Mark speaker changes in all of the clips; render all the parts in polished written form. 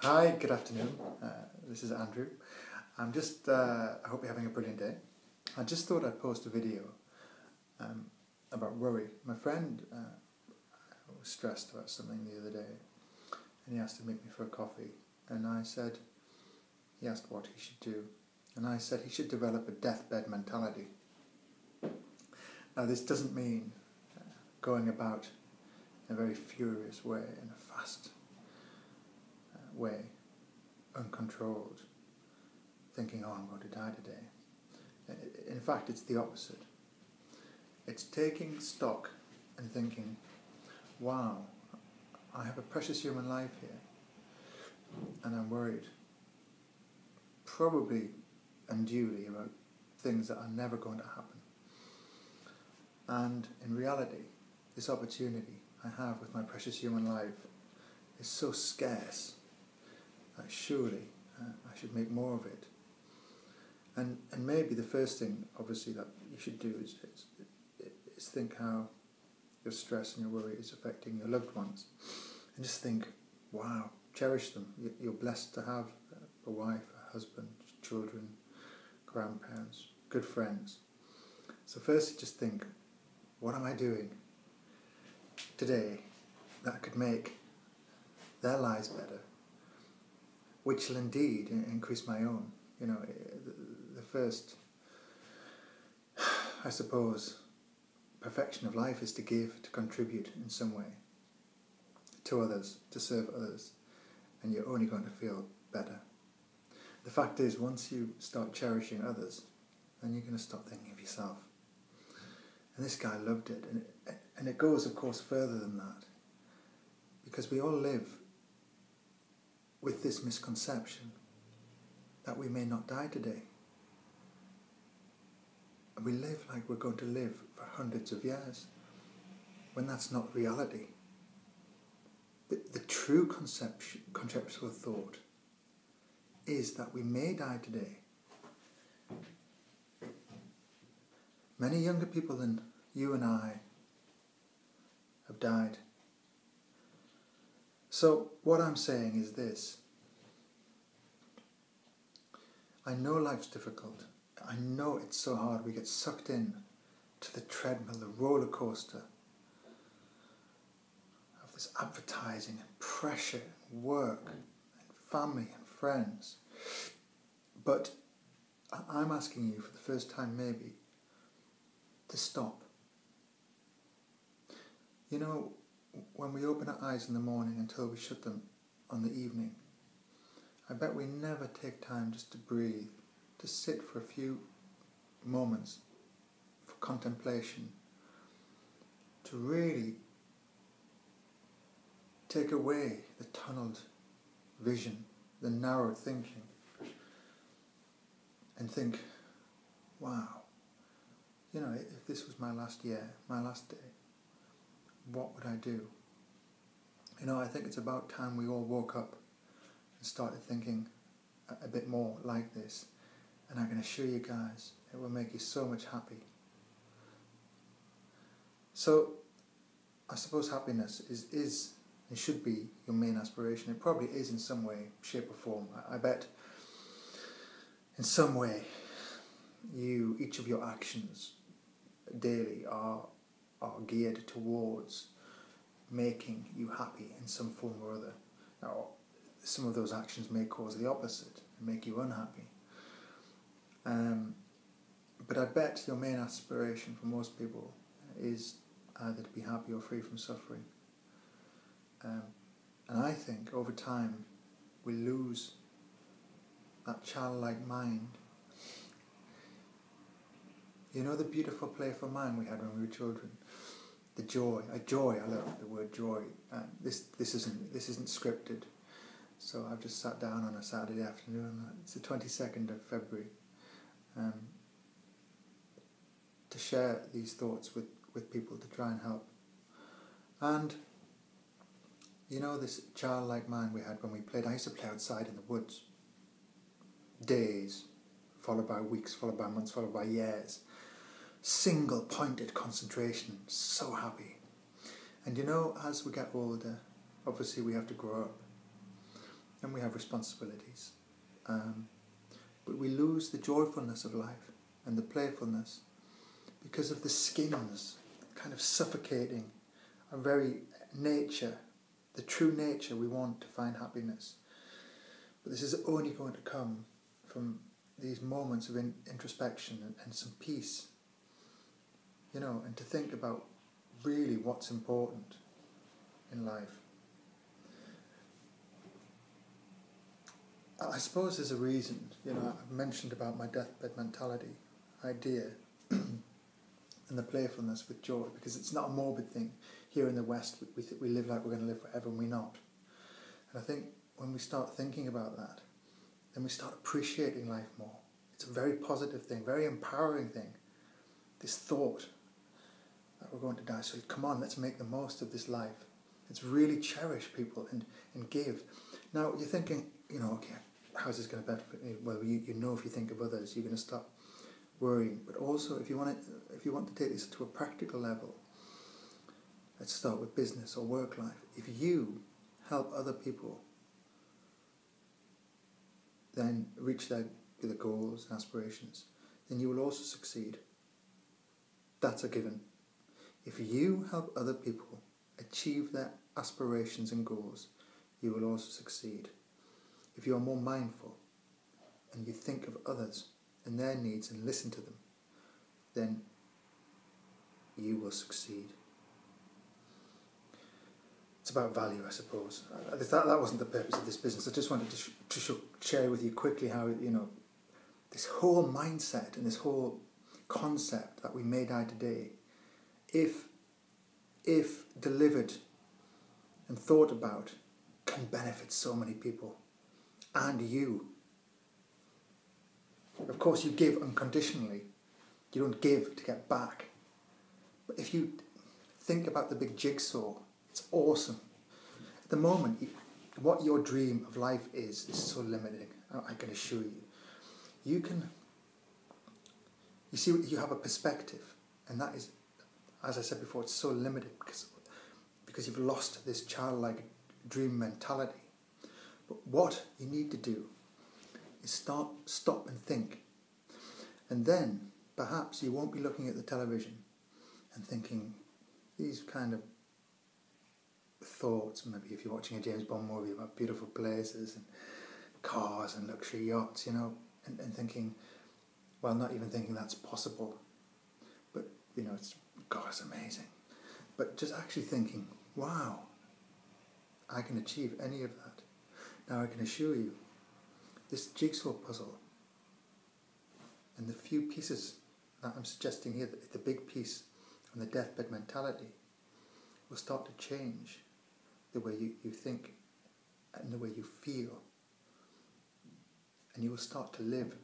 Speaker 1: Hi, good afternoon. This is Andrew. I hope you're having a brilliant day. I just thought I'd post a video about worry. My friend was stressed about something the other day and he asked to meet me for a coffee. And he asked what he should do. And I said he should develop a deathbed mentality. Now, this doesn't mean going about in a very furious way, in a fast way, uncontrolled, thinking, oh, I'm going to die today. In fact, it's the opposite. It's taking stock and thinking, wow, I have a precious human life here, and I'm worried, probably unduly, about things that are never going to happen. And in reality, this opportunity I have with my precious human life is so scarce that surely I should make more of it. And maybe the first thing, obviously, that you should do is think how your stress and your worry is affecting your loved ones. And just think, wow, cherish them. You're blessed to have a wife, a husband, children, grandparents, good friends. So first, just think, what am I doing today that could make their lives better, which will indeed increase my own. You know, the first, I suppose, perfection of life is to give, to contribute in some way to others, to serve others, and you're only going to feel better. The fact is, once you start cherishing others, then you're going to stop thinking of yourself. And this guy loved it, and it goes, of course, further than that, because we all live with this misconception that we may not die today. And we live like we're going to live for hundreds of years, when that's not reality. The true conceptual thought is that we may die today. Many younger people than you and I have died. So what I'm saying is this. I know life's difficult. I know it's so hard. We get sucked in to the treadmill, the roller coaster of this advertising and pressure and work and family and friends. But I'm asking you for the first time maybe to stop. You know, when we open our eyes in the morning until we shut them on the evening, I bet we never take time just to breathe, to sit for a few moments for contemplation, to really take away the tunneled vision, the narrow thinking, and think, wow, you know, if this was my last year, my last day, what would I do? You know, I think it's about time we all woke up and started thinking a bit more like this. And I can assure you guys, it will make you so much happy. So, I suppose happiness is and should be your main aspiration. It probably is in some way, shape or form. I bet in some way each of your actions daily are geared towards making you happy in some form or other. Now, some of those actions may cause the opposite and make you unhappy. But I bet your main aspiration for most people is either to be happy or free from suffering. And I think over time we lose that childlike mind. You know, the beautiful playful mind we had when we were children. The joy, I love the word joy. This isn't scripted. So I've just sat down on a Saturday afternoon, it's the 22nd of February, to share these thoughts with people, to try and help. And, you know, this childlike mind we had when we played, I used to play outside in the woods. Days, followed by weeks, followed by months, followed by years. Single pointed concentration, so happy. And you know, as we get older, obviously we have to grow up. and we have responsibilities. But we lose the joyfulness of life and the playfulness because of the skins kind of suffocating our very nature, the true nature we want to find happiness. But this is only going to come from these moments of introspection and some peace, you know, and to think about really what's important in life. I suppose there's a reason, you know, I've mentioned about my deathbed mentality idea and the playfulness with joy, because it's not a morbid thing. Here in the West, we live like we're going to live forever, and we're not. And I think when we start thinking about that, then we start appreciating life more. It's a very positive thing, very empowering thing. This thought that we're going to die, so come on, let's make the most of this life. Let's really cherish people and give. Now, you're thinking, you know, okay, how's this going to benefit me? Well, you know, if you think of others, you're going to stop worrying. But also, if you want to take this to a practical level, let's start with business or work life. If you help other people then reach their goals and aspirations, then you will also succeed. That's a given. If you help other people achieve their aspirations and goals, you will also succeed. If you are more mindful and you think of others and their needs and listen to them, then you will succeed. It's about value, I suppose. That wasn't the purpose of this business. I just wanted to share with you quickly how, you know, this whole mindset and this whole concept that we may die today, if delivered and thought about, can benefit so many people. And you. Of course, you give unconditionally. You don't give to get back. But if you think about the big jigsaw, it's awesome. At the moment, what your dream of life is so limiting. I can assure you. You see, you have a perspective, and that is, as I said before, it's so limited because you've lost this childlike dream mentality. But what you need to do is stop and think. And then perhaps you won't be looking at the television and thinking these kind of thoughts, maybe if you're watching a James Bond movie about beautiful places and cars and luxury yachts, you know, and thinking, well, not even thinking that's possible, but, you know, it's amazing. But just actually thinking, wow, I can achieve any of that. Now I can assure you, this jigsaw puzzle and the few pieces that I'm suggesting here, the big piece on the deathbed mentality, will start to change the way you think and the way you feel. And you will start to live.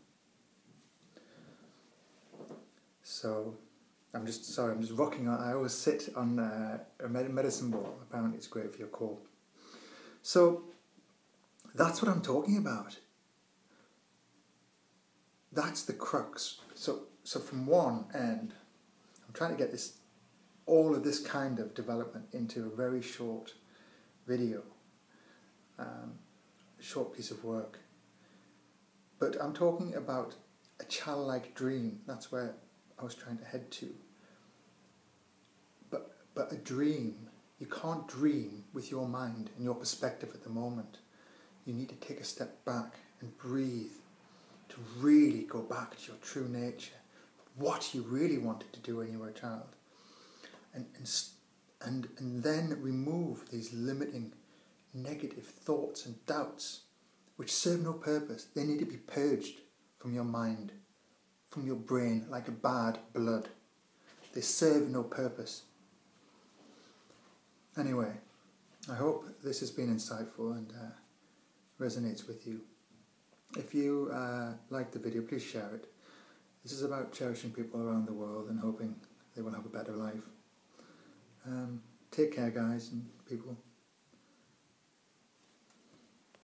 Speaker 1: So, I'm just rocking on. I always sit on a medicine ball. Apparently it's great for your core. So, that's what I'm talking about. That's the crux. So from one end, I'm trying to get all of this kind of development into a very short video, a short piece of work. But I'm talking about a childlike dream. That's where I was trying to head to. But a dream, you can't dream with your mind and your perspective at the moment. You need to take a step back and breathe to really go back to your true nature, what you really wanted to do when you were a child, and then remove these limiting negative thoughts and doubts which serve no purpose. They need to be purged from your mind, from your brain, like a bad blood. They serve no purpose. Anyway, I hope this has been insightful and resonates with you. If you like the video, please share it. This is about cherishing people around the world and hoping they will have a better life. Take care, guys and people.